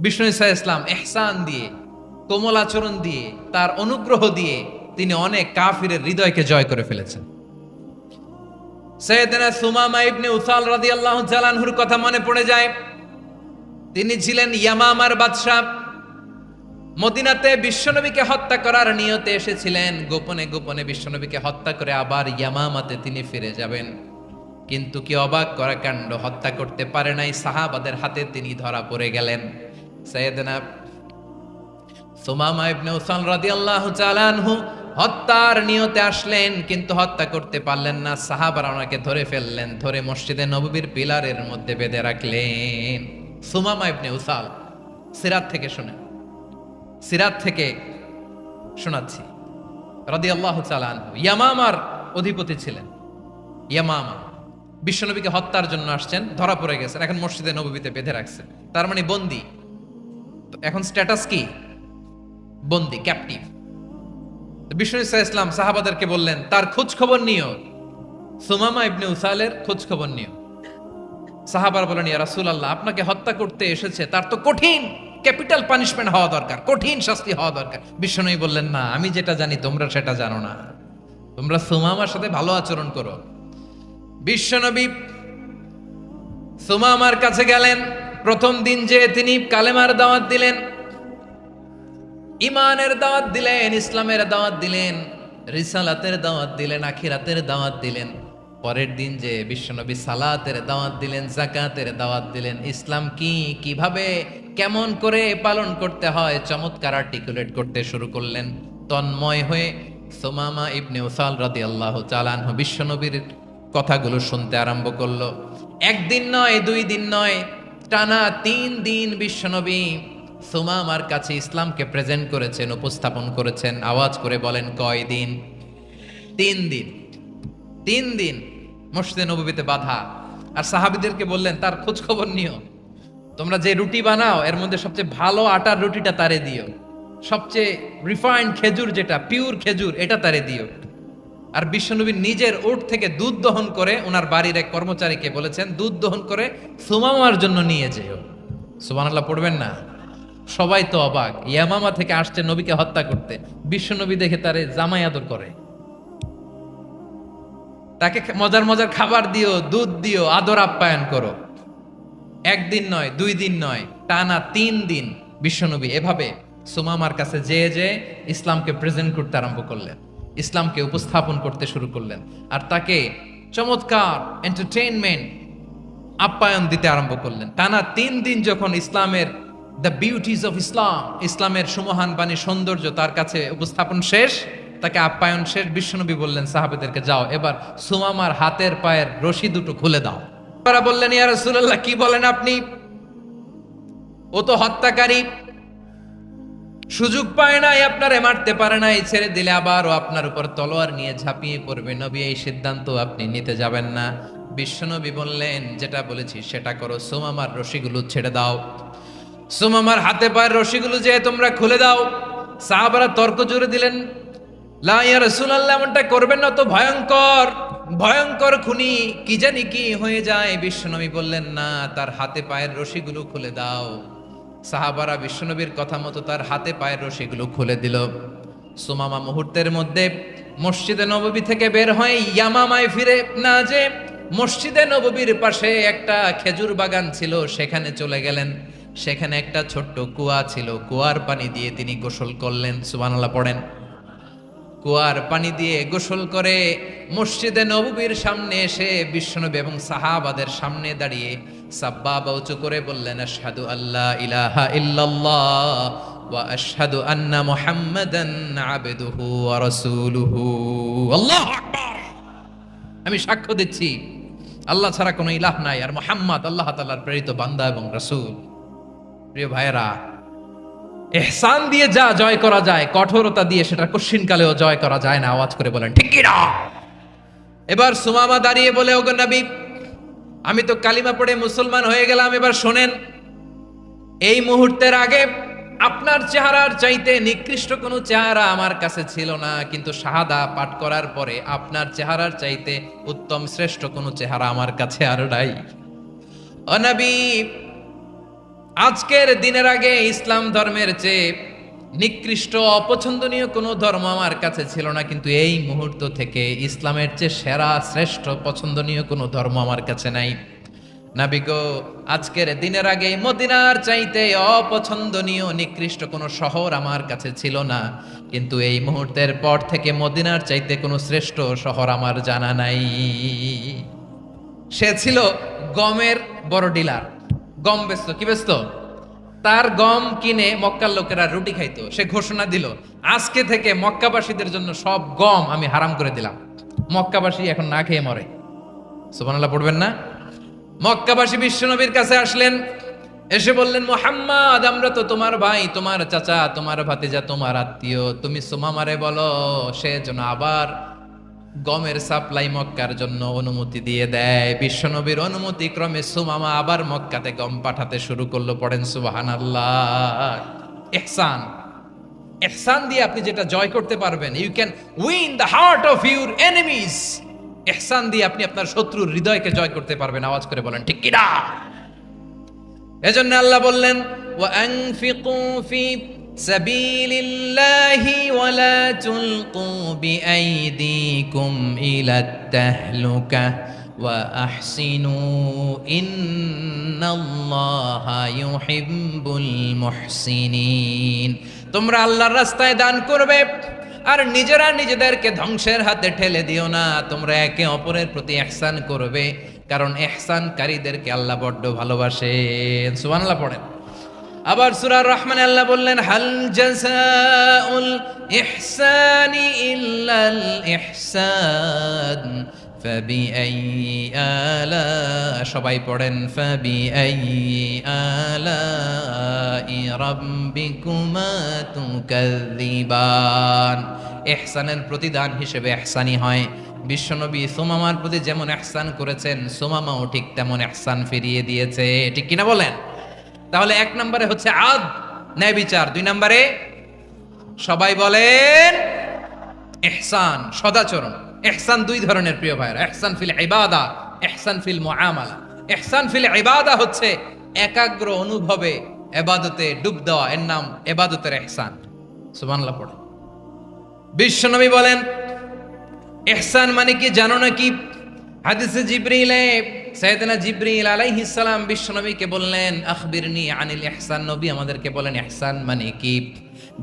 বিষ্ণু ঈসা ইসলাম ইহসান দিয়ে, কোমল আচরণ দিয়ে, তার অনুগ্রহ দিয়ে তিনি অনেক কাফিরের হৃদয়কে জয় করে ফেলেছেন। সাইয়েদনা সুমামা ইবনে উসাল রাদিয়াল্লাহু তাআলা আনহুর কথা মনে পড়ে যায়। তিনি ছিলেন ইয়ামামার বাদশা। মদিনাতে বিশ্বনবীকে হত্যা করার নিয়তে এসেছিলেন, গোপনে গোপনে বিশ্বনবীকে হত্যা করে আবার ইয়ামামাতে তিনি ফিরে যাবেন। কিন্তু কি অবাক করা কাণ্ড, হত্যা করতে পারে নাই, সাহাবাদের হাতে তিনি ধরা পড়ে গেলেন। সাইয়েদনা সুমামা ইবনে উসাল রাদিয়াল্লাহু তাআলা আনহু হত্যার নিয়তে আসলেন, কিন্তু হত্যা করতে পারলেন না। সাহাবারা ওনাকে ধরে ফেললেন, ধরে মসজিদে নববীর পিলারের মধ্যে বেঁধে রাখলেন। সুমামা ইবনে উসাল, সিরাত থেকে শুনেন, সিরাত থেকে শোনাচ্ছি। রাদিয়াল্লাহু তাআলা আনহু ইয়ামামার অধিপতি ছিলেন। ইয়ামামা বিশ্বনবীকে হত্যার জন্য আসছেন, ধরা পড়ে গেছেন, এখন মসজিদে নববীতে বেঁধে রাখছেন, তার মানে বন্দী। তো এখন স্ট্যাটাস কি? বন্দী, ক্যাপটিভ। বিষ্ণু ঈসা ইসলাম সাহাবাদেরকে বললেন, তার খোঁজ খবর নিও, সুমামা ইবনে উসালের খোঁজ খবর নিও। সাহাবার বলেন, ইয়া রাসূলুল্লাহ, আপনাকে হত্যা করতে এসেছে, তার তো কঠিন ক্যাপিটাল পানিশমেন্ট হওয়া দরকার, কঠিন শাস্তি হওয়া দরকার। বিশ্বনবী বললেন, না, আমি যেটা জানি তোমরা সেটা জানো না, তোমরা সুমামার সাথে ভালো আচরণ করো। বিশ্বনবী সুমামার কাছে গেলেন। প্রথম দিন যে তিনি কালেমার দাওয়াত দিলেন, ইমানের দাওয়াত দিলেন, ইসলামের দাওয়াত দিলেন, রিসালাতের দাওয়াত দিলেন, আখিরাতের দাওয়াত দিলেন। পরের দিন যে বিশ্বনবী সালাতের দাওয়াত দিলেন, যাকাতের দাওয়াত দিলেন, ইসলাম কি, কিভাবে, কেমন করে পালন করতে হয় চমৎকার আর্টিকুলেট করতে শুরু করলেন। তন্ময় হয়ে সুমামা ইবনে উসাল রাদিয়াল্লাহু তাআলা আনহু বিশ্বনবীর কথাগুলো শুনতে আরম্ভ করলো। একদিন নয়, 2 দিন নয়, টানা 3 দিন বিশ্বনবী সুমামার কাছে ইসলামকে প্রেজেন্ট করেছেন, উপস্থাপন করেছেন। আওয়াজ করে বলেন, কয় দিন? 3 দিন। 3 দিন মসজিদে নববীতে বাধা। আর সাহাবীদেরকে বললেন, তার খোঁজ খবর নিও, তোমরা যে রুটি বানাও এর মধ্যে সবচেয়ে ভালো আটার রুটিটা তারে দিও, সবচেয়ে রিফাইন্ড খেজুর, যেটা পিওর খেজুর, এটা তারে দিও। আর বিশ্বনবী নিজের উট থেকে দুধ দহন করে ওনার বাড়ির এক কর্মচারীকে বলেছেন, দুধ দহন করে সুমামার জন্য নিয়ে যেও। সুবহানাল্লাহ পড়বেন না? সবাই তো অবাক, ইয়ামামা থেকে আসছে নবীকে হত্যা করতে, বিশ্বনবী দেখে তারে জামাই আদর করে, তাকে মজার মজার খাবার দিও, দুধ দিও, আদর আপ্যায়ন করো। একদিন নয়, 2 দিন নয়, টানা 3 দিন বিশ্বনবী এভাবে সুমামার কাছে যেয়ে যেয়ে ইসলামকে প্রেজেন্ট করতে আরম্ভ করলেন, ইসলামকে উপস্থাপন করতে শুরু করলেন। আর তাকে চমৎকার এন্টারটেইনমেন্ট, আপ্যায়ন দিতে আরম্ভ করলেন। টানা 3 দিন যখন ইসলামের দ্য বিউটিজ অফ ইসলাম, ইসলামের সুমহান বাণী, সৌন্দর্য তার কাছে উপস্থাপন শেষ, তাকে আপ্যায়ন শেষ, বিশ্বনবী বললেন সাহাবাদেরকে, যাও এবার সুমামার হাতের পায়ের রশি দুটো খুলে দাও। তারা বললেন, ইয়া রাসূলুল্লাহ, কি বলেন আপনি? ও তো হত্যাকারী, সুযোগ পায় নাই, আপনারে মারতে পারে নাই, ছেড়ে দিলে আবার ও আপনার উপর তলোয়ার নিয়ে ঝাঁপিয়ে পড়বে। নবী, এই সিদ্ধান্ত আপনি নিতে যাবেন না। বিশ্বনবী বললেন, যেটা বলেছি সেটা করো, সুমামার রশিগুলো ছেড়ে দাও, সুমামার হাতে পায়ের রশিগুলো যে তোমরা খুলে দাও। সাহাবারা তর্ক জুড়ে দিলেন, লা ইয়া রাসূলুল্লাহ, এমনটা করবেন না, তো ভয়ঙ্কর, ভয়ঙ্কর খুনি, কি জানি কি হয়ে যায়। বিশ্বনবী বললেন, না, তার হাতে পায়ের রশিগুলো খুলে দাও। সাহাবারা বিশ্বনবীর কথা মতো তার হাতে পায়ের রশিগুলো খুলে দিল। সুমামা মুহূর্তের মধ্যে মসজিদে নববী থেকে বের হয়ে ইয়ামামায় ফিরে না যে মসজিদে নববীর পাশে একটা খেজুর বাগান ছিল, সেখানে চলে গেলেন। সেখানে একটা ছোট্ট কুয়া ছিল, কুয়ার পানি দিয়ে তিনি গোসল করলেন। সুবহানাল্লাহ পড়েন। কুয়ার পানি দিয়ে গোসল করে মসজিদে নববীর সামনে এসে বিশ্বনবী এবং সাহাবাদের সামনে দাঁড়িয়ে সাব্বাবা উঁচু করে বললেন, আশহাদু আল্লা ইলাহা ইল্লাল্লাহ ওয়া আশহাদু আন্না মুহাম্মাদান আবদুহু ওয়া রাসূলুহু। আল্লাহু আকবার। আমি সাক্ষ্য দিচ্ছি আল্লাহ ছাড়া কোনো ইলাহ নাই, আর মুহাম্মদ আল্লাহ তাআলার প্রেরিত বান্দা এবং রাসূল। প্রিয় ভাইয়েরা, ইহসান দিয়ে যা জয় করা যায়, কঠোরতা দিয়ে সেটা কঠিনকালেও জয় করা যায় না। আওয়াজ করে বলেন, ঠিক কি না? এবার সুমামা দাঁড়িয়ে বলে, ওগো নবী, আমি তো কালিমা পড়ে মুসলমান হয়ে গেলাম, এবার শোনেন, এই মুহূর্তের আগে আপনার চেহারার চাইতে নিকৃষ্ট কোনো চেহারা আমার কাছে ছিল না, কিন্তু শাহাদা পাঠ করার পরে আপনার চেহারার চাইতে উত্তম শ্রেষ্ঠ কোনো চেহারা আমার কাছে আর নাই। ও নবী, আজকের দিনের আগে ইসলাম ধর্মের চেয়ে নিকৃষ্ট অপছন্দনীয় কোনো ধর্ম আমার কাছে ছিল না, কিন্তু এই মুহূর্ত থেকে ইসলামের চেয়ে সেরা শ্রেষ্ঠ পছন্দনীয় কোনো ধর্ম আমার কাছে নাই। নবী গো, আজকের দিনের আগে মদিনার চাইতে অপছন্দনীয় নিকৃষ্ট কোনো শহর আমার কাছে ছিল না, কিন্তু এই মুহূর্তের পর থেকে মদিনার চাইতে কোনো শ্রেষ্ঠ শহর আমার জানা নাই। সে ছিল গমের বড় ডিলার, গম বেচতো। কি বেচতো? তার গম কিনে মক্কার লোকেরা রুটি খাইতো। সে ঘোষণা দিল, আজকে থেকে মক্কাবাসীদের জন্য সব গম আমি হারাম করে দিলাম, মক্কাবাসী এখন না খেয়ে মরে। সুবহানাল্লাহ পড়বেন না? মক্কাবাসী বিশ্বনবীর কাছে আসলেন, এসে বললেন, মুহাম্মদ, আমরা তো তোমার ভাই, তোমার চাচা, তোমার ভাতিজা, তোমার আত্মীয়, তুমি সুমামারে বলো সে যেন আবার গমের সাপ্লাই মক্কার জন্য অনুমতি দিয়ে দেয়। বিশ্বনবীর অনুমতি ক্রমে সুমামা আবার মক্কাতে গম পাঠাতে শুরু করলো। পড়েন সুবহানাল্লাহ। ইহসান, ইহসান দিয়ে আপনি যেটা জয় করতে পারবেন, you can win the heart of your enemies. ইহসান দিয়ে আপনি আপনার শত্রুর হৃদয়কে জয় করতে পারবেন। আওয়াজ করে বলেন ঠিক কিনা? এজন্য আল্লাহ বললেন, ওয়া আনফিকু ফি সাবিলিল্লাহি ওয়া লা তুলকু বিআইদিকুম ইলাত তাহলুকা ওয়া আহসিনু ইন্নাল্লাহা ইউহিব্বুল মুহসিনিন। তোমরা আল্লাহর রাস্তায় দান করবে আর নিজেরা নিজেদেরকে ধ্বংসের হাতে ঠেলে দিও না। তোমরা একে অপরের প্রতি ইহসান করবে, কারণ ইহসানকারীদেরকে আল্লাহ বড্ড ভালোবাসেন। সুবহানাল্লাহ পড়েন। আবার সূরা রহমানে আল্লাহ বললেন, হাল জাযাউল ইহসানি ইল্লাল ইহসান ফাবিআইয়ি আলা, সবাই পড়েন, ফাবিআইয়ি আলাই রাব্বিকুমা তুকাযযিবান। ইহসানের প্রতিদান হিসেবে ইহসানি হয়। বিশ্বনবী সুমামার প্রতি যেমন ইহসান করেছেন, সুমামাও ঠিক তেমন ইহসান ফিরিয়ে দিয়েছে। ঠিক কিনা বলেন? তাহলে এক নম্বরে হচ্ছে আদ, ন্যায় বিচার। দুই নম্বরে সবাই বলেন ইহসান, সদাচরণ। ইহসান দুই ধরনের প্রিয় ভাইরা, ইহসান ফিল ইবাদা, ইহসান ফিল মুআমালা। ইহসান ফিল ইবাদা হচ্ছে একাগ্র অনুভবে ইবাদতে ডুব দেওয়া, এর নাম ইবাদতের ইহসান। সুবহানাল্লাহ পড়ে। বিশ্বনবী বলেন ইহসান মানে কি জানো নাকি? হাদিসে জিবরিলে সাইয়েদনা জিবরিল আলাইহিস সালাম বিশ্বনবীকে বললেন, আখবিরনি আনিল ইহসান। নবী আমাদেরকে বলেন ইহসান মানে কি?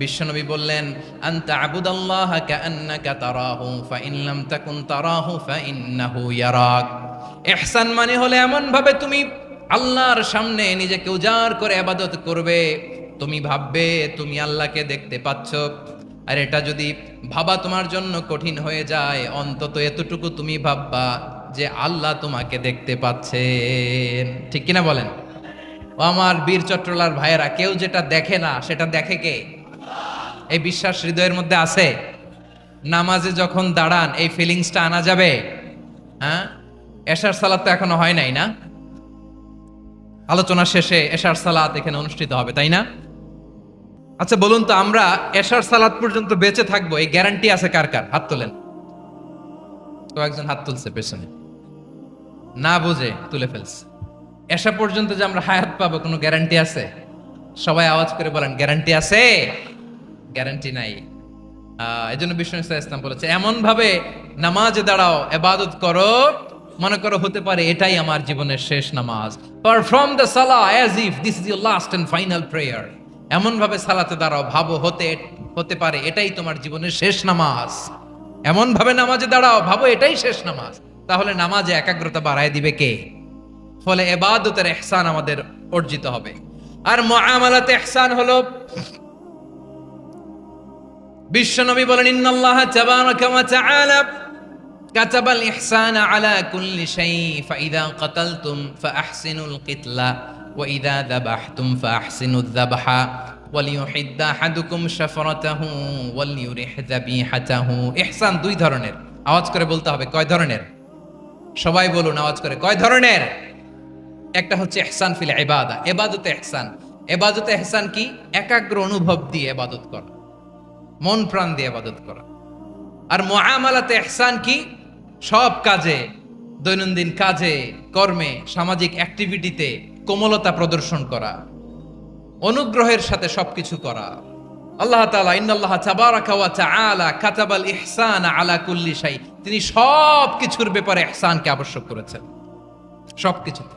বিশ্বনবী বললেন, আনতা আবুদাল্লাহ কাআন্নাকা তারাহু ফাইন লাম তাকুন তারাহু ফাইন্নাহু ইয়ারাক। ইহসান মানে হলো এমন ভাবে তুমি আল্লাহর সামনে নিজেকে উজাড় করে ইবাদত করবে, তুমি ভাববে তুমি আল্লাহকে দেখতে পাচ্ছ। আর এটা যদি ভাবা তোমার জন্য কঠিন হয়ে যায়, অন্তত এতটুকু তুমি ভাববা যে আল্লাহ তোমাকে দেখতে পাচ্ছেন। ঠিক কিনা বলেন? ও আমার বীর চট্টলার ভাইয়েরা, কেউ যেটা দেখে না সেটা দেখে কে? এই বিশ্বাস হৃদয়ের মধ্যে আছে? নামাজে যখন দাঁড়ান এই ফিলিংসটা আনা যাবে? হ্যাঁ, এশার সালাত তো এখনো হয় নাই না? আলোচনা শেষে এশার সালাত এখানে অনুষ্ঠিত হবে, তাই না? আচ্ছা বলুন তো, আমরা এশার সালাত পর্যন্ত বেঁচে থাকবো এই গ্যারান্টি আছে কার কার? হাত তোলেন। কয়েকজন হাত তুলছে পেছনে, না বুঝে তুলে ফেলছে। এশা পর্যন্ত যে আমরা হায়াত পাবো কোনো গ্যারান্টি আছে? সবাই আওয়াজ করে বলেন গ্যারান্টি আছে? গ্যারান্টি নাই। এজন্য বিষ্ণু ইসলাম বলেছে, এমন ভাবে নামাজে দাঁড়াও, ইবাদত করো, মনে করো হতে পারে এটাই আমার জীবনের শেষ নামাজ। পারফর্ম দ্য সালাহ as if this is your last and final prayer. এমন ভাবে সালাতে দাঁড়াও, ভাবো হতে পারে এটাই তোমার জীবনের শেষ নামাজ। এমন ভাবে নামাজে দাঁড়াও, ভাবো এটাই শেষ নামাজ। তাহলে নামাজে একাগ্রতা বাড়ায় দিবে কে? ফলে ইবাদতের ইহসান আমাদের অর্জিত হবে। আর মুআমালাতে ইহসান হলো, বিশ্বনবী বলেন, ইন্নাল্লাহা তাবারাকা ওয়া তাআলা কাতাবাল ইহসানা আলা কুল্লি শাই ফাইদা কাতালতুম ফাআহসিনুল কিতলা ওয়া ইযা যাবাহতুম ফাআহসিনুয যাবহা ওয়ালিয়ুহিদ্দা আহাদুকুম শাফরাতাহু ওয়ালিয়ুরিহ যাবিহাতাহু। ইহসান দুই ধরনের। আওয়াজ করে বলতে হবে কয় ধরনের? সবাই বলুন আওয়াজ করে, কয় ধরনের? একটা হচ্ছে ইহসান ফিল ইবাদা, ইবাদতে ইহসান। ইবাদতে ইহসান কি? একাগ্র অনুভব দিয়ে ইবাদত করা, মন প্রাণ দিয়ে ইবাদত করা। আর মুআমালাতে ইহসান কি? সব কাজে, দৈনন্দিন কাজে, কর্মে, সামাজিক অ্যাক্টিভিটিতে কোমলতা প্রদর্শন করা, অনুগ্রহের সাথে সবকিছু করা। আল্লাহ তাআলা ইন্নাল্লাহা তাবারাকা ওয়া তাআলা কাতাবাল ইহসান আলা কুল্লি শাই, তিনি সবকিছুর ব্যাপারে ইহসানকে আবশ্যক করেছেন। সবকিছুতে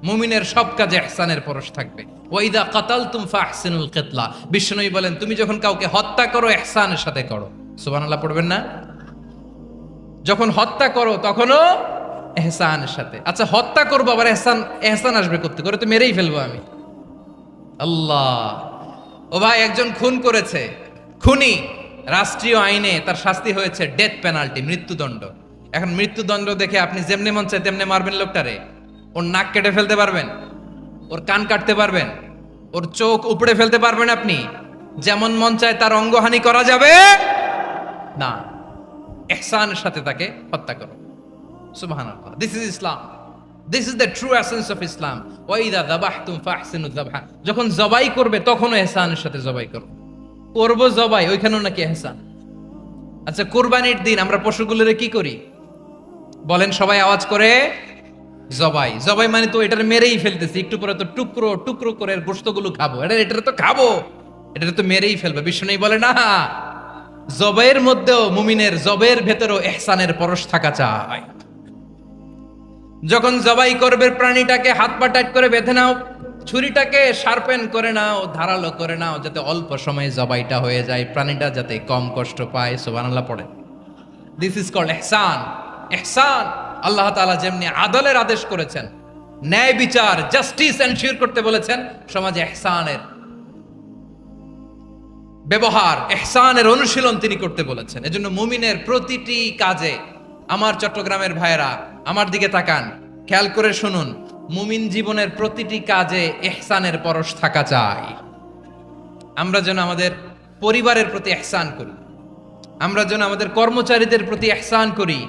মুমিনের সব কাজে ইহসানের পরশ থাকবে। ওয়া ইযা কাতালতুম ফাহসিনুল কিতলা, বিশ্বনবী বলেন তুমি যখন কাউকে হত্যা করো ইহসানের সাথে করো। সুবহানাল্লাহ পড়বেন না? যখন হত্যা করো তখনও ইহসানের সাথে। আচ্ছা হত্যা করবো আবার ইহসান আসবে করতে করে তো মেরেই ফেলবো আমি। আল্লাহ, ও ভাই একজন খুন করেছে, খুনি, রাষ্ট্রীয় আইনে তার শাস্তি হয়েছে ডেথ পেনাল্টি, মৃত্যুদণ্ড। এখন মৃত্যুদণ্ড দেখে আপনি যেমনি মন চায় তেমনি মারবেন লোকটারে? ওর নাক কেটে ফেলতে পারবেন? ওর কান কাটতে পারবেন? ওর চোখ উপড়ে ফেলতে পারবেন আপনি? যেমন মন চায় তার অঙ্গহানি করা যাবে না। ইহসানের সাথে তাকে হত্যা করো। সুবহানাল্লাহ, this is Islam, this is the true essence of Islam. ওয়া ইযা যাবাহতুম ফাহসিনুয যাবহা, যখন জবাই করবে তখনও ইহসানের সাথে জবাই করো। করব জবাই, ওইখানেও নাকি ইহসান। আচ্ছা কুরবানির দিন আমরা পশুগুলোরে কি করি বলেন সবাই আওয়াজ করে? জবাই। জবাই মানে তো এটার মেরেই ফেলতেছি, একটু পরে তো টুকরো টুকরো করে গোশতগুলো খাবো, এটা তো খাবো, এটা তো মেরেই ফেলবে। বিষ্ণু বলে না, জবাইয়ের মধ্যেও মুমিনের জবের ভেতরেও ইহসানের পরশ থাকা চাই। যখন জবাই করবে প্রাণীটাকে হাত পা টাইট করে বেঁধে নাও, ছুরিটাকে শার্পেন করে নাও, ধারালো করে নাও, যাতে অল্প সময়ে জবাইটা হয়ে যায়, প্রাণীটা যাতে কম কষ্ট পায়। সুবহানাল্লাহ পড়ে। দিস ইজ কল্ড ইহসান। ইহসান আল্লাহ তাআলা যেমনি আদলের আদেশ করেছেন, ন্যায় বিচার, জাস্টিস এনশিওর করতে বলেছেন, সমাজে ইহসানের ব্যবহার, ইহসানের অনুশীলন তিনি করতে বলেছেন। এজন্য মুমিনের প্রতিটি কাজে, আমার চট্টগ্রামের ভাইয়েরা আমার দিকে তাকান, খেয়াল করে শুনুন, মুমিন জীবনের প্রতিটি কাজে ইহসানের পরশ থাকা চাই। আমরা যেন আমাদের পরিবারের প্রতি ইহসান করি, আমরা যেন আমাদের কর্মচারীদের প্রতি ইহসান করি,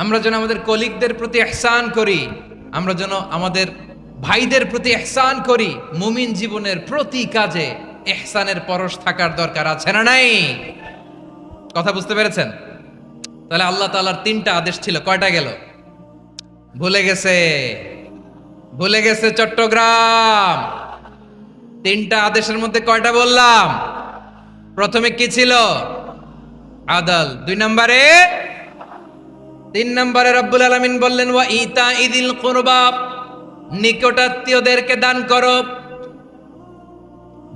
আমরা যেন আমাদের কলিগদের প্রতি ইহসান করি, আমরা যেন আমাদের ভাইদের প্রতি ইহসান করি। মুমিন জীবনের প্রতি কাজে ইহসানের পরশ থাকার দরকার আছে না নাই? কথা বুঝতে পেরেছেন? তাহলে আল্লাহ তাআলার তিনটা আদেশ ছিল, কয়টা গেল? ভুলে গেছে, ভুলে গেছে চট্টগ্রাম। তিনটা আদেশের মধ্যে কয়টা বললাম? প্রথমে কি ছিল? আদল। 2 নম্বরে, 3 নম্বরে রব্বুল আলামিন বললেন ওয়া ইতা ইদিল কুরবা, নিকটাত্মীয়দেরকে দান করো।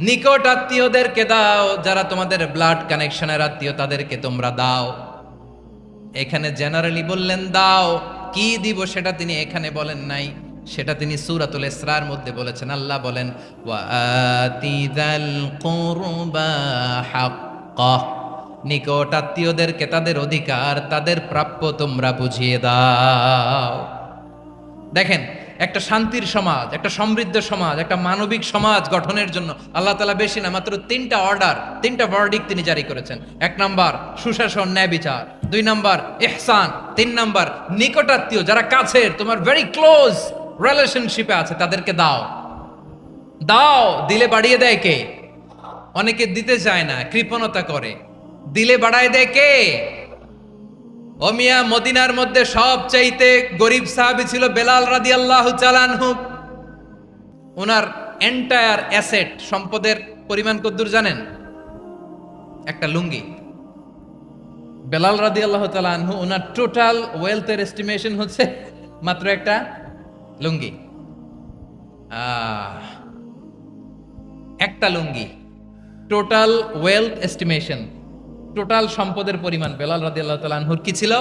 নিকট আত্মীয়দেরকে দাও, যারা তোমাদের ব্লাড কানেকশনের আত্মীয় তাদেরকে তোমরা দাও। এখানে জেনারেলি বললেন দাও, কি দিব সেটা তিনি এখানে বলেন নাই, সেটা তিনি সূরাতুল ইসরার মধ্যে বলেছেন। আল্লাহ বলেন ওয়া আতিযাল কুরবা হাক্কাহ, নিকট আত্মীয়দেরকে তাদের অধিকার, তাদের প্রাপ্য তোমরা বুঝিয়ে দাও। দেখেন, একটা শান্তির সমাজ, একটা সমৃদ্ধ সমাজ, একটা মানবিক সমাজ গঠনের জন্য আল্লাহ তাআলা বেশি না, মাত্র 3টা অর্ডার, 3টা ভার্ডিক্ট তিনি জারি করেছেন। 1 নাম্বার সুশাসন, ন্যায় বিচার। 2 নাম্বার ইহসান। 3 নাম্বার নিকটাত্মীয়, যারা কাছের, তোমার ভেরি ক্লোজ রিলেশনশিপে আছে, তাদেরকে দাও। দাও, দিলে বাড়িয়ে দেয় কে? অনেকে দিতে চায় না, কৃপণতা করে। দিলে বাড়ায় দেয় কে? ও মিয়া, মদিনার মধ্যে সবচাইতে গরিব সাহাবী ছিল বেলাল রাদিয়াল্লাহু তাআলা আনহু। ওনার এন্টায়ার অ্যাসেট, সম্পদের পরিমাণ কতদূর জানেন? একটা লুঙ্গি। বেলাল রাদিয়াল্লাহু তাআলা আনহু, ওনার টোটাল ওয়েলথের এস্টিমেশন হচ্ছে মাত্র একটা লুঙ্গি। একটা লুঙ্গি, টোটাল ওয়েলথ এস্টিমেশন, টোটাল সম্পদের পরিমাণ বেলাল রাদিয়াল্লাহু তাআলা আনহুর কি ছিল?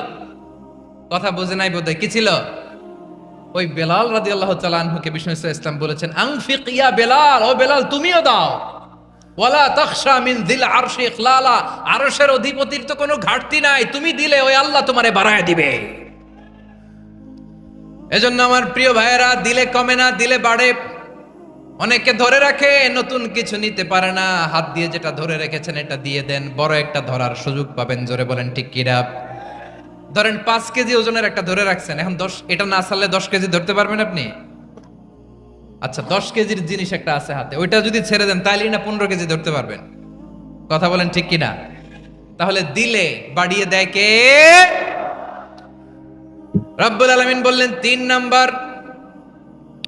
কথা বোঝে নাই বোধহয়। কি ছিল? ওই বেলাল রাদিয়াল্লাহু তাআলা আনহুকে বিষ্ণু ইসলাম বলেছেন আনফিক ইয়া বেলাল, ও বেলাল তুমিও দাও। ওয়ালা তাখশা মিন যিল আরশি ইখলালা, আরশের অধিপতির তো কোনো ঘাটতি নাই, তুমি দিলে ওই আল্লাহ তোমারে বাড়ায় দিবে। এজন্য আমার প্রিয় ভাইয়েরা, দিলে কমে না, দিলে বাড়ে। অনেকে ধরে রাখে, নতুন কিছু নিতে পারে না, হাত দিয়ে যেটা ধরে রেখেছেন এটা দিয়ে দেন, বড় একটা ধরার সুযোগ পাবেন। জোরে বলেন ঠিক কিনা? ধরেন 5 কেজি ওজনের একটা ধরে রাখছেন, এখন 10, এটা না ছাড়লে 10 কেজি ধরতে পারবেন আপনি? আচ্ছা 10 কেজির জিনিস একটা আছে হাতে, ওইটা যদি ছেড়ে দেন তাইলেই না 15 কেজি ধরতে পারবেন। কথা বলেন ঠিক কিনা? তাহলে দিলে বাড়িয়ে দেয় কে? রব্বুল আলামিন বললেন 3 নাম্বার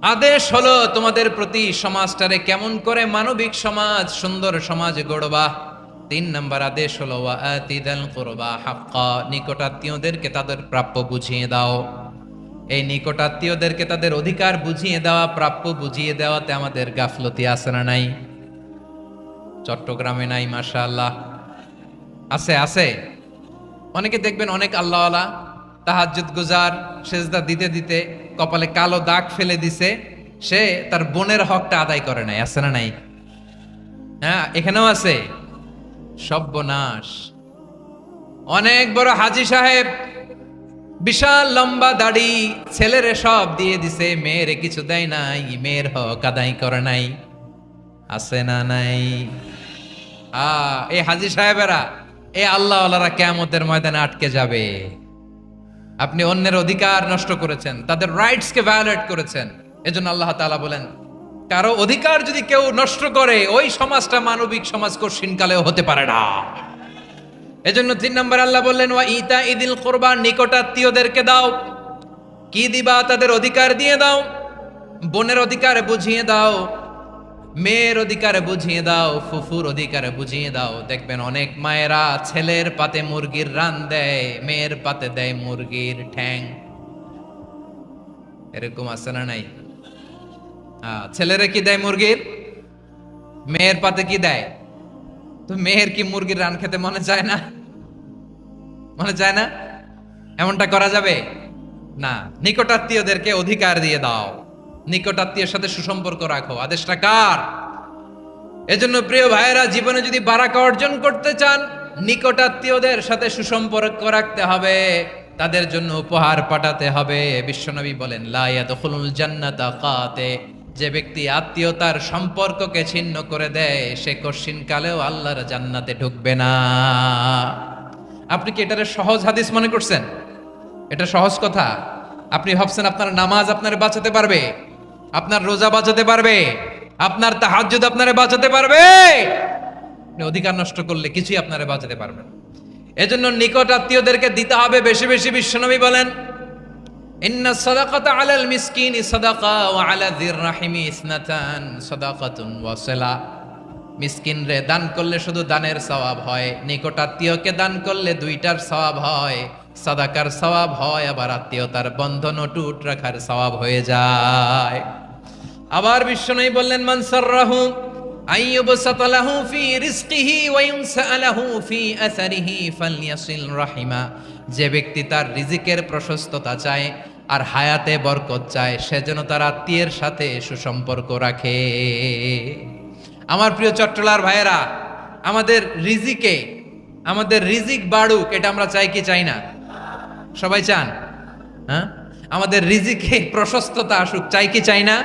আদেশ হলো তোমাদের প্রতি সমাজটারে কেমন করে মানবিক সমাজ, সুন্দর সমাজ গড়বা। 3 নম্বর আদেশ হলো ওয়াতিদাল কুরবা হাক্কা, নিকটাত্মীয়দেরকে তাদের প্রাপ্য বুঝিয়ে দাও। এই নিকটাত্মীয়দেরকে তাদের অধিকার বুঝিয়ে দেওয়া, প্রাপ্য বুঝিয়ে দেওয়াতে আমাদের গাফলতি আছে না নাই? চট্টগ্রামে নাই? মাশাআল্লাহ আছে, আছে। অনেকে দেখবেন অনেক আল্লাহওয়ালা, তাহাজ্জুদ গুজার, সেজদা দিতে দিতে কপালে কালো দাগ ফেলে দিছে, সে তার বোনের হকটা আদায় করে নাই। আছে না নাই? হ্যাঁ, এখানেও আছে। সর্বনাশ। অনেক বড় হাজী সাহেব, বিশাল লম্বা দাড়ি, ছেলেরে সব দিয়ে দিছে, মেয়েরে কিছু দেয় নাই, মেয়ের হক আদায় করে নাই। আছে না নাই? এই হাজী সাহেবেরা, এই আল্লাহওয়ালারা কিয়ামতের ময়দানে আটকে যাবে। আপনি অন্যের অধিকার নষ্ট করেছেন, তাদের রাইটস কে ভায়োলেট করেছেন। এজন্য আল্লাহ তাআলা বলেন, কারো অধিকার যদি কেউ নষ্ট করে, ওই সমাজটা মানবিক সমাজ কঠিনকালেও হতে পারে না। এজন্য 3 নম্বর আল্লাহ বললেন ওয়া ইতা ইদিল কুরবা, নিকটাত্মীয়দেরকে দাও। কি দিবা? তাদের অধিকার দিয়ে দাও। বোনের অধিকার বুঝিয়ে দাও, মেয়ের অধিকার বুঝিয়ে দাও, ফুফুর অধিকার বুঝিয়ে দাও। দেখবেন অনেক মায়েরা ছেলের পাতে মুরগির রান দেয়, মেয়ের পাতে দেয় মুরগির ঠ্যাং। এরকম আছে না নাই? ছেলেরা কি দেয়? মুরগির। মেয়ের পাতে কি দেয়? তো মেয়ের কি মুরগির রান খেতে মনে চায় না? মনে চায় না? এমনটা করা যাবে না। নিকটাত্মীয়দেরকে অধিকার দিয়ে দাও, নিকটাত্মীয়ের সাথে সুসম্পর্ক রাখো। আদেশটা কার? এজন্য প্রিয় ভাইয়েরা, জীবনে যদি বারাকা অর্জন করতে চান, নিকটাত্মীয়দের সাথে সুসম্পর্ক রাখতে হবে, তাদের জন্য উপহার পাঠাতে হবে। বিশ্বনবী বলেন লা ইয়াদখুলুল জান্নাতা কাতে, যে ব্যক্তি আত্মীয়তার সম্পর্ককে ছিন্ন করে দেয়, সে কশিনকালেও আল্লাহর জান্নাতে ঢুকবে না। আপনি কি এটারে সহজ হাদিস মনে করছেন? এটা সহজ কথা? আপনি ভাবছেন আপনার নামাজ আপনারে বাঁচাতে পারবে, আপনার রোজা বাঁচাতে পারবে, আপনার তাহাজ্জুদ আপনারে বাঁচাতে পারবে? অধিকার নষ্ট করলে কিছুই আপনারে বাঁচাতে পারবে না। এজন্য নিকট আত্মীয়দেরকে দিতে হবে বেশি বেশি। বিশ্বনবী বলেন ইন্না সাদাকাতা আলাল মিসকিনি সাদাকা ওয়া আলা যির রাহিমি ইসনাতান সাদাকাতুন ওয়া সিলা। মিসকিন রে দান করলে শুধু দানের সওয়াব হয়, নিকট আত্মীয়কে দান করলে 2টার সওয়াব হয়। সাদাকার সওয়াব হয়, আবার আত্মীয়তার বন্ধন অটুট রাখার সওয়াব হয়ে যায়। আবার বিশ্বনবী বললেন মান সাররাহু আইয়ুবসাতা লাহু ফি রিজকিহি ওয়া ইউনসা লাহু ফি আসারিহি ফালইয়াসিল রাহিমা। যে ব্যক্তি তার রিজিকের প্রশস্ততা চায় আর হায়াতে বরকত চায়, সে যেন তার আত্মীয়ের সাথে সুসম্পর্ক রাখে। আমার প্রিয় চট্টলার ভাইয়েরা, আমাদের রিজিক বাড়ুক, এটা আমরা চাই কি চাই না? সবাই চান? হ্যাঁ, আমাদের রিজিকে প্রশস্ততা আসুক, চাই কি চাই না?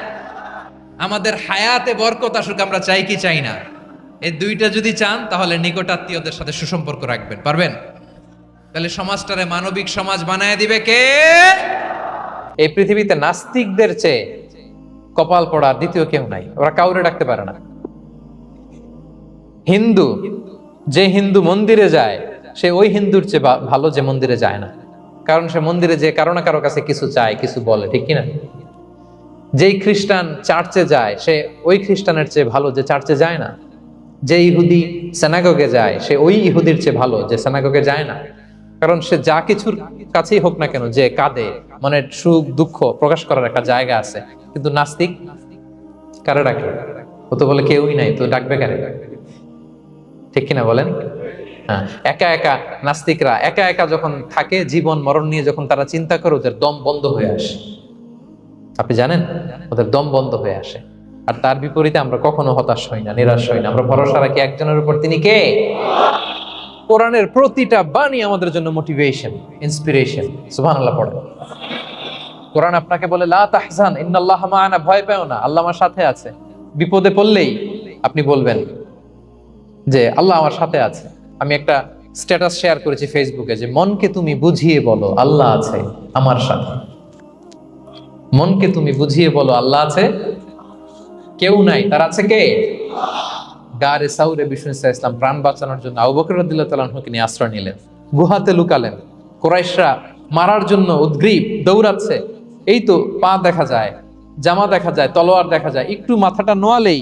আমাদের হায়াতে বরকত আসুক, আমরা চাই কি চাই না? এই 2টা যদি চান, তাহলে নিকটাত্মীয়দের সাথে সুসম্পর্ক রাখবেন, পারবেন? তাহলে সমাজটারে মানবিক সমাজ বানায় দিবে কে? এই পৃথিবীতে নাস্তিকদের চেয়ে কপাল পড়া দ্বিতীয় কেউ নাই। ওরা কাউরে ডাকতে পারে না। যে হিন্দু মন্দিরে যায়, সে ওই হিন্দুর চেয়ে ভালো যে মন্দিরে যায় না। কারণ সে মন্দিরে যে কারো না কারো কাছে কিছু চায়, কিছু বলে, ঠিক কিনা? যেই খ্রিস্টান চার্চে যায়, সে ওই খ্রিস্টানের চেয়ে ভালো যে চার্চে যায় না। যে ইহুদি সিনাগগে যায়, সে ওই ইহুদির চেয়ে ভালো যে সিনাগগে যায় না। কারণ সে যা কিছুর কাছেই হোক না কেন, যে কাঁদে, মনের সুখ দুঃখ প্রকাশ করার একটা জায়গা আছে। কিন্তু নাস্তিক কারে ডাকে? ও তো বলে কেউই নাই, তো ডাকবে কারে? ঠিক কিনা বলেন? হ্যাঁ, একা একা নাস্তিকরা একা একা যখন থাকে, জীবন মরণ নিয়ে যখন তারা চিন্তা করে, ওদের দম বন্ধ হয়ে আসে। আপনি জানেন, ওদের দম বন্ধ হয়ে আসে। আর তার বিপরীতে আমরা কখনো হতাশ হই না, নিরাশ হই না। আমরা ভরসা রাখি একজনের উপর, তিনি কে? কোরআনের প্রতিটা বাণী আমাদের জন্য মোটিভেশন, ইন্সপিরেশন। সুবহানাল্লাহ পড়েন। কোরআন আপনাকে বলে লা তাহজান ইন্নাল্লাহা মা'ানা, ভয় পেও না, আল্লাহ আমার সাথে আছে। বিপদে পড়লেই আপনি বলবেন যে আল্লাহ আমার সাথে আছে। আমি একটা স্ট্যাটাস শেয়ার করেছি ফেসবুকে যে মনকে তুমি বুঝিয়ে বলো আল্লাহ আছে আমার সাথে। মনকে তুমি বুঝিয়ে বলো আল্লাহ আছে, কেউ নাই, তার আছে কে? গারে সাউরে বিষ্ণু ইসলাম প্রাণ বাঁচানোর জন্য আবু বকর রাদিয়াল্লাহু তাআলা আনহুকে নিয়ে আশ্রয় নিলেন, গুহাতে লুকালেন। কুরাইশরা মারার জন্য উদ্গ্রীব, দৌড়াচ্ছে। এই তো পা দেখা যায়, জামা দেখা যায়, তলোয়ার দেখা যায়, একটু মাথাটা নোয়ালেই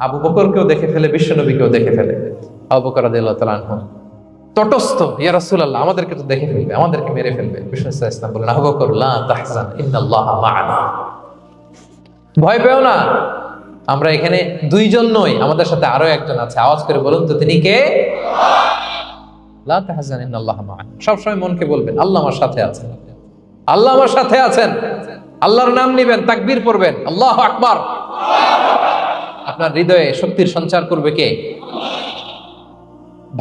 আবু বকরকেও দেখে ফেলে, বিশ্বনবীকেও দেখে ফেলে। আবু বকর রাদিয়াল্লাহু তাআলা আনহু তটস্থ, ইয়া রাসূলুল্লাহ আমাদেরকে তো দেখে ফেলবে, আমাদেরকে মেরে ফেলবে। বিষ্ণু সাল্লাল্লাহু আলাইহি ওয়াসাল্লাম বলেন, আবু বকর লা তাহজান ইন্নাল্লাহা মা'ানা, ভয় পেও না, আমরা এখানে দুইজন নই, আমাদের সাথে আরো একজন আছে। আওয়াজ করে বলুন তো তিনি কে? লা তাহজান ইন্নাল্লাহা মা'ানা। সব সময় মনকে বলবেন আল্লাহ আমার সাথে আছেন, আল্লাহ আমার সাথে আছেন। আল্লাহর নাম নিবেন, তাকবীর পড়বেন, আল্লাহু আকবার। আপনার হৃদয়ে শক্তির সঞ্চার করবে কে?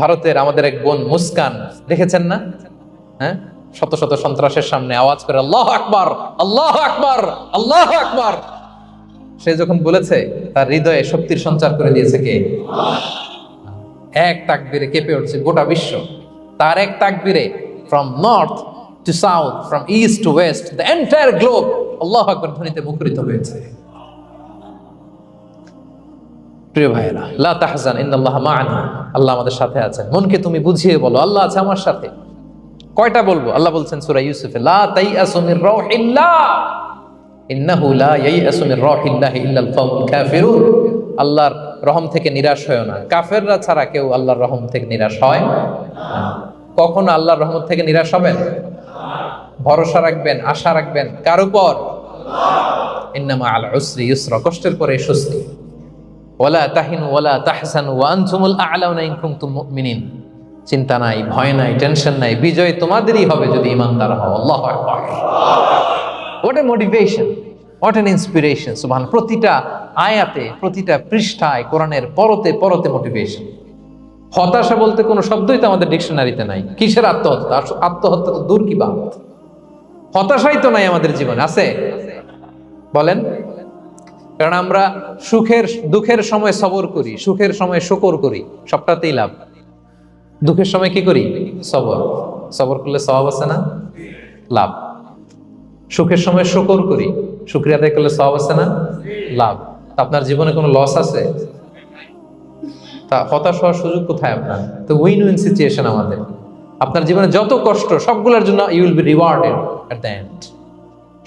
ভারতের আমাদের এক বোন মুস্কান, দেখেছেন না? হ্যাঁ, শত শত সন্ত্রাসের সামনে আওয়াজ করে আল্লাহু আকবার, আল্লাহু আকবার, আল্লাহু আকবার। সে যখন বলেছে, তার হৃদয়ে শক্তির সঞ্চার করে দিয়েছে কে? এক তাকবীরে কেঁপে উঠছে গোটা বিশ্ব। তার এক তাকবীরে from north to south, from east to west, the entire globe আল্লাহু আকবার ধ্বনিতে মুখরিত হয়েছে। প্রিয় ভাইরা, লা তাহজান ইন্নাল্লাহা মা'ানা, আল্লাহ আমাদের সাথে আছেন। মনকে তুমি বুঝিয়ে বলো আল্লাহ আছে আমার সাথে। কয়টা বলবো? আল্লাহ বলছেন সূরা ইউসুফে, লা তাইয়াসু মির রাউহিল্লাহ ইন্নাহু লা ইয়াইয়াসু মির রাউহিল্লাহি ইল্লাল কওমুল কাফিরুন। আল্লাহর রহম থেকে নিরাশ হয়ো না, কাফেররা ছাড়া কেউ আল্লাহর রহম থেকে নিরাশ হয় না। কখনো আল্লাহর রহমত থেকে নিরাশ হবেন? ভরসা রাখবেন, আশা রাখবেন কার উপর? ইন্নামা আল উসরি ইউসরা, কষ্টের পরে স্বস্তি। ওয়ালা তাহিনু ওয়ালা তাহজানু ওয়া আনতুমুল আ'লাউনা ইন কুনতুম মুমিনিন। চিন্তা নাই, ভয় নাই, টেনশন নাই, বিজয় তোমাদেরই হবে যদি ঈমানদার হও। আল্লাহু আকবার। What a motivation, what an inspiration. সুবহান। প্রতিটা আয়াতে, প্রতিটা পৃষ্ঠায় কোরআনের পরতে পরতে মোটিভেশন। হতাশা বলতে কোনো শব্দই তো আমাদের ডিকশনারিতে নাই। কিসের আত্মহত্যা? আত্মহত্যা তো দূর কি বাত, হতাশাই তো নাই আমাদের জীবনে। আছে? বলেন। কারণ আমরা সুখের দুঃখের সময় সবর করি, সুখের সময় শুকর করি, সবটাতেই লাভ। দুঃখের সময় কি করি? সবর। সবর করলে সওয়াব আছে না? লাভ। সুখের সময় শুকর করি, শুকরিয়া আদায় করলে সওয়াব আছে না? লাভ। আপনার জীবনে কোনো লস আছে? তা হতাশ হওয়ার সুযোগ কোথায় আপনার? তো উইন উইন সিচুয়েশন আমাদের। আপনার জীবনে যত কষ্ট, সবগুলোর জন্য you will be rewarded at the end.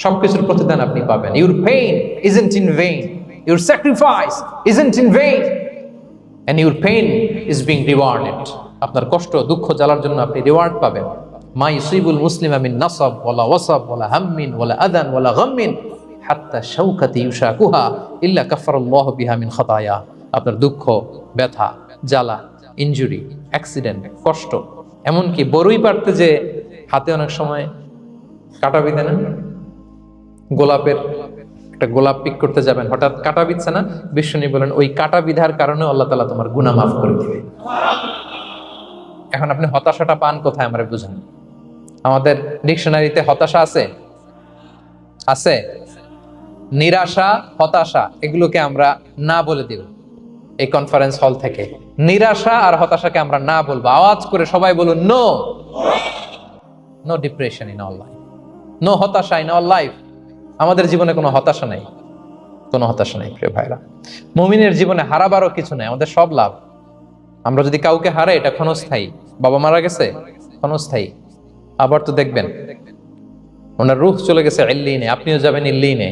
সবকিছুর প্রতিদান আপনি পাবেন। Your pain isn't in vain, your sacrifice isn't in vain, and your pain is being rewarded. আপনার কষ্ট, দুঃখ জ্বালার জন্য আপনি রিওয়ার্ড পাবেন। মা ইউসিবুল মুসলিমা মিন নাসাব ওয়ালা ওয়াসাব ওয়ালা হাম্মিন ওয়ালা আদান ওয়ালা গাম্মিন হাত্তা শাওকাতি ইউশাকুহা ইল্লা কাফারাল্লাহু বিহা মিন খাতায়া। আপনার দুঃখ, ব্যথা, জ্বালা, ইনজুরি, অ্যাক্সিডেন্ট, কষ্ট, এমনকি বড়ই পারতে যে হাতে অনেক সময় কাটা বিঁধে না, গোলাপের একটা গোলাপ পিক করতে যাবেন, হঠাৎ কাটা বিধছে না, বিষ্ণু বলেন ওই কাটা বিধার কারণে আল্লাহ তাআলা তোমার গুনাহ মাফ করে দিবে। এখন আপনি হতাশাটা পান কোথায় আমরা বুঝেন? আমাদের ডিকশনারিতে হতাশা আছে? আছে? নিরাশা, হতাশা, এগুলোকে আমরা না বলে দিব এই কনফারেন্স হল থেকে। নিরাশা আর হতাশাকে আমরা না বলবো। আওয়াজ করে সবাই বলুন, no. No depression in our life, no হতাশা ইন আওয়ার লাইফ। আমাদের জীবনে কোনো হতাশা নেই, কোনো হতাশা নেই। প্রিয় ভাইরা, মুমিনের জীবনে হারাবারও কিছু নেই, আমাদের সব লাভ। আমরা যদি কাউকে হারাই, এটা ক্ষণস্থায়ী। বাবা মারা গেছে, ক্ষণস্থায়ী। আবার তো দেখবেন ওনার রূহ চলে গেছে ইল্লিনে, আপনিও যাবেন ইল্লিনে,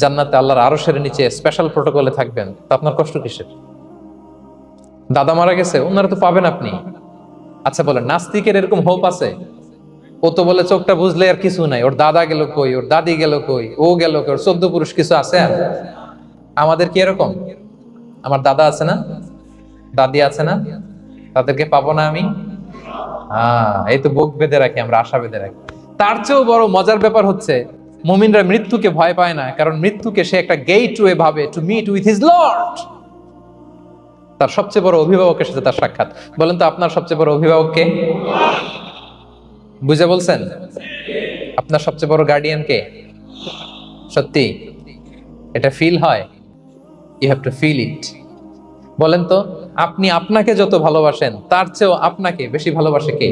জান্নাতে আল্লাহর আরশের নিচে স্পেশাল প্রোটোকলে থাকবেন। তো আপনার কষ্ট কিসের? দাদা মারা গেছে, ওনারা তো পাবেন আপনি। আচ্ছা বলেন, নাস্তিকের এরকম হোপ আছে? ও তো বলে চোখটা বুঝলে আর কিছু নাই, ওর দাদা গেল কই, ওর দাদি গেল কই, ও গেল কই, ওর 14 পুরুষ কিছু আছে? আর আমাদের কি এরকম? আমার দাদা আছে না, দাদি আছে না, তাদেরকে পাবো না আমি? এই তো বুক বেঁধে রাখি আমরা, আশা বেঁধে রাখি। তার চেয়েও বড় মজার ব্যাপার হচ্ছে, মুমিনরা মৃত্যুকে ভয় পায় না, কারণ মৃত্যুকে সে একটা গেটওয়ে ভাবে to meet with his lord. তার সবচেয়ে বড় অভিভাবকের সাথে তার সাক্ষাৎ। বলেন তো আপনার সবচেয়ে বড় অভিভাবক কে? বুঝে বলছেন? আপনার সবচেয়ে বড় গার্ডিয়ান কে? সত্যি এটা ফিল হয়? You have to feel it. বলেন তো, আপনি আপনাকে যত ভালোবাসেন তার চেয়েও আপনাকে বেশি ভালোবাসে কে?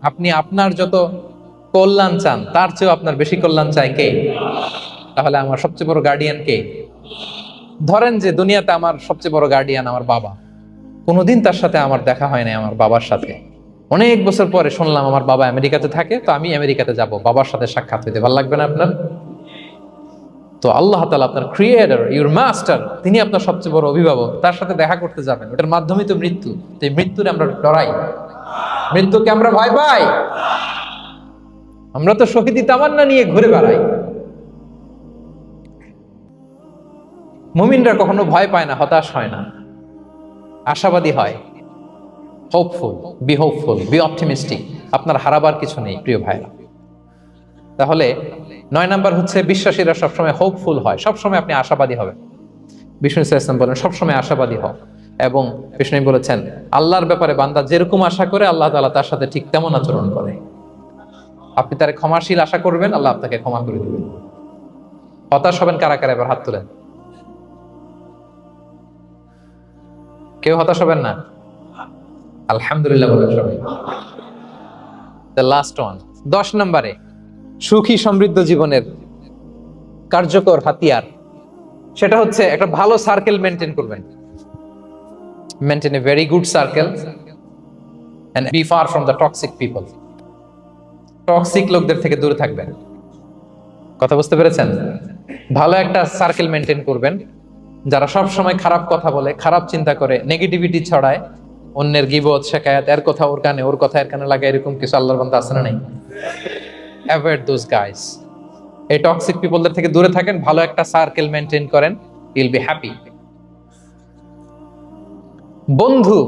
আপনি আপনার যত কল্যাণ চান তার চেয়েও আপনার বেশি কল্যাণ চায় কে? তাহলে আমার সবচেয়ে বড় গার্ডিয়ান কে? ধরেন যে দুনিয়াতে আমার সবচেয়ে বড় গার্ডিয়ান আমার বাবা, কোনোদিন তার সাথে আমার দেখা হয় না। আমার বাবার সাথে অনেক বছর পরে শুনলাম আমার বাবা আমেরিকাতে থাকে, তো আমি আমেরিকাতে যাব বাবার সাথে সাক্ষাৎ হইতে। ভালো লাগবে না আপনার? তো আল্লাহ তাআলা আপনার ক্রিয়েটর, ইউর মাস্টার, তিনি আপনার সবচেয়ে বড় অভিভাবক, তার সাথে দেখা করতে যাবেন, ওটার মাধ্যমেই তো মৃত্যু। তো এই মৃত্যুরে আমরা ডরাই, মৃত্যুকে আমরা ভয় পাই, আমরা তো শহীদি তামান্না নিয়ে ঘুরে বেড়াই। মুমিনরা কখনো ভয় পায় না, হতাশ হয় না, আশাবাদী হয়। Hopeful, B optimistic. আপনার হারাবার কিছু নেই প্রিয় ভাইরা। তাহলে 9 নাম্বার হচ্ছে বিশ্বাসীরা সবসময় হোপফুল হয়, সবসময় আপনি আশাবাদী হবেন। বিষ্ণু ইসলাম বলেন সবসময় আশাবাদী হও, এবং বিষ্ণু বলেছেন আল্লাহর ব্যাপারে বান্দা যেরকম আশা করে আল্লাহ তাআলা তার সাথে ঠিক তেমন আচরণ করে। আপনি তার ক্ষমাশীল আশা করবেন, আল্লাহ আপনাকে ক্ষমা করে দিবেন। হতাশ হবেন কারা কারা? এবার হাত তুলেন। কেউ হতাশ হবেন না? আলহামদুলিল্লাহ বলেন সবাই। দ্য লাস্ট ওয়ান, 10 নম্বরে সুখী সমৃদ্ধ জীবনের কার্যকর হাতিয়ার, সেটা হচ্ছে একটা ভালো সার্কেল মেনটেন করবেন। Maintain a very good circle and be far from the toxic people. Toxic লোকদের থেকে দূরে থাকবেন। কথা বুঝতে পেরেছেন? ভালো একটা সার্কেল মেনটেন করবেন, যারা সব সময় খারাপ কথা বলে, খারাপ চিন্তা করে, নেগেটিভিটি ছড়ায়, অন্যের গীবত শিকায়াত, এর কথা ওর কানে, ওর কথা এর কানে লাগে, এরকম কিছু আল্লাহর বান্দা আছে না নাই? Avoid those guys. এই টক্সিক পিপলদের থেকে দূরে থাকেন, ভালো একটা সার্কেল মেনটেন করেন, ইউল বি হ্যাপি। বন্ধু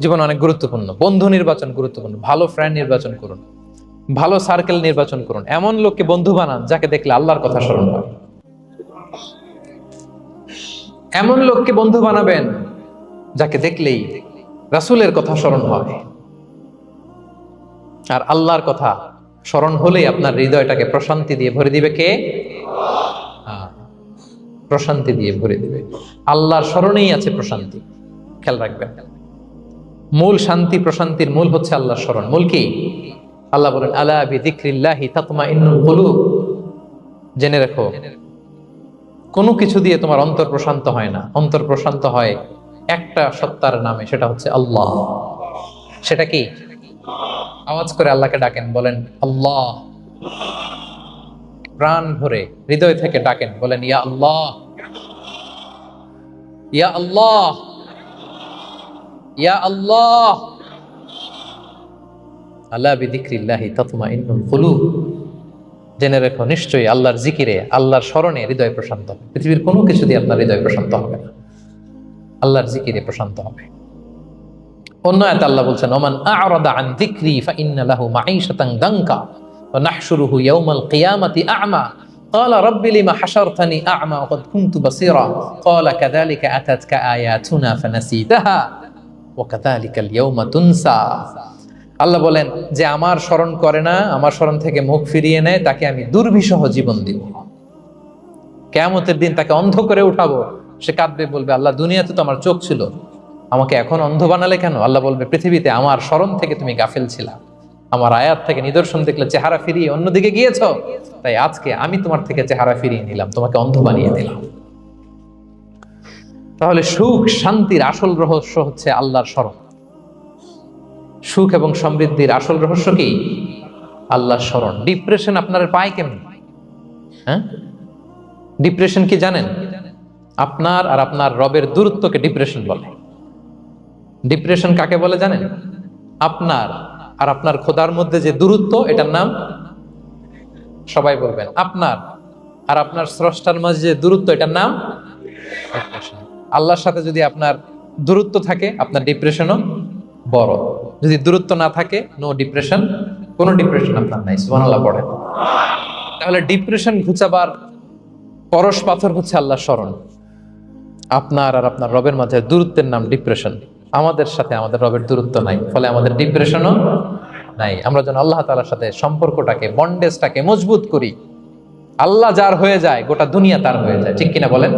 জীবন অনেক গুরুত্বপূর্ণ, বন্ধু নির্বাচন গুরুত্বপূর্ণ। ভালো ফ্রেন্ড নির্বাচন করুন, ভালো সার্কেল নির্বাচন করুন, এমন লোককে বন্ধু বানান যাকে দেখলে আল্লাহর কথা স্মরণ হয়। এমন লোককে বন্ধু বানাবেন যাকে দেখলেই রাসূলের কথা স্মরণ হয়। আর আল্লাহর কথা স্মরণ হলেই আপনার হৃদয়টাকে প্রশান্তি দিয়ে ভরে দিবে কে? প্রশান্তি দিয়ে ভরে দিবে। আল্লাহর স্মরণেই আছে প্রশান্তি, খেয়াল রাখবেন। মূল শান্তি প্রশান্তির মূল হচ্ছে আল্লাহর স্মরণ। মূল কি? আল্লাহ বলেন আলা বিযিকরিল্লাহি তাতমাইন্নুল কুলুব। জেনে রাখো, কোনো কিছু দিয়ে তোমার অন্তর প্রশান্ত হয় না, অন্তর প্রশান্ত হয় একটা সত্তার নামে, সেটা হচ্ছে আল্লাহ। সেটা কি? আওয়াজ করে আল্লাহকে ডাকেন, বলেন আল্লাহ। প্রাণ ভরে হৃদয় থেকে ডাকেন, বলেন ইয়া আল্লাহ, ইয়া আল্লাহ, ইয়া আল্লাহ। আলা বিযিকরিল্লাহি তাতমাইন্নুল কুলুব। জেনে রেখো, নিশ্চয়ই আল্লাহর জিকিরে, আল্লাহর স্মরণে হৃদয় প্রশান্ত হবে। পৃথিবীর কোনো কিছু দিয়ে আপনার হৃদয় প্রশান্ত হবে না, আল্লাহর জিকিরে প্রশান্ত হবে। অন্য আয়াতে আল্লাহ বলছেন ওমান আ'রাদা আন যিকরি ফাইন্না লাহু মাঈশাতান দানকা ওয়া নাহশুরুহু ইয়াওমাল কিয়ামাতি আ'মা ক্বালা রাব্বি লিমা হাশারতানি আ'মা ওয়া ক্বাদ কুনতু বাসীরা ক্বালা কাযালিকা আতাতকা আয়াতুনা ফানাসিতাহা ওয়া কাযালিকাল ইয়াওমা তুনসা। আল্লাহ বলেন যে আমার স্মরণ করে না, আমার স্মরণ থেকে মুখ ফিরিয়ে নেয়, তাকে আমি দুর্বিষহ জীবন দিব। কিয়ামতের দিন তাকে অন্ধ করে উঠাবো, সে কাঁদবে, বলবে আল্লাহ দুনিয়াতে তো আমার চোখ ছিল, আমাকে এখন অন্ধ বানালে কেন? আল্লাহ বলবে পৃথিবীতে আমার স্মরণ থেকে তুমি গাফিল ছিলা, আমার আয়াত থেকে নিদর্শন দেখলে চেহারা ফিরিয়ে অন্যদিকে গিয়েছো, তাই আজকে আমি তোমার থেকে চেহারা ফিরিয়ে নিলাম, তোমাকে অন্ধ বানিয়ে দিলাম। তাহলে সুখ শান্তির আসল রহস্য হচ্ছে আল্লাহর স্মরণ। সুখ এবং সমৃদ্ধির আসল রহস্য কি? আল্লাহর স্মরণ। ডিপ্রেশন আপনার পায় কেমন? হ্যাঁ, ডিপ্রেশন কি জানেন? আপনার আর আপনার রবের দূরত্বকে ডিপ্রেশন বলে। ডিপ্রেশন কাকে বলে জানেন? আপনার আর আপনার খোদার মধ্যে যে দূরত্ব, এটার নাম, সবাই বলবেন, আপনার আর আপনার স্রষ্টার মাঝে যে দূরত্ব, এটার নাম ডিপ্রেশন। আল্লাহর সাথে যদি আপনার দূরত্ব থাকে, আপনার ডিপ্রেশনও বড়। যদি দূরত্ব না থাকে, নো ডিপ্রেশন, কোনো ডিপ্রেশন আপনার নাই। সুবহানাল্লাহ পড়েন। তাহলে ডিপ্রেশন ঘুচাবার পরশ পাথর হচ্ছে আল্লাহর স্মরণ। আপনার আর আপনার রবের মাঝে দূরত্বের নাম ডিপ্রেশন। আমাদের সাথে আমাদের রবের দূরত্ব নাই, ফলে আমাদের ডিপ্রেশনও নাই। আমরা যেন আল্লাহ তাআলার সাথে সম্পর্কটাকে, বন্ডেজটাকে মজবুত করি। আল্লাহ যার হয়ে যায়, গোটা দুনিয়া তার হয়ে যায়। ঠিক কিনা বলেন?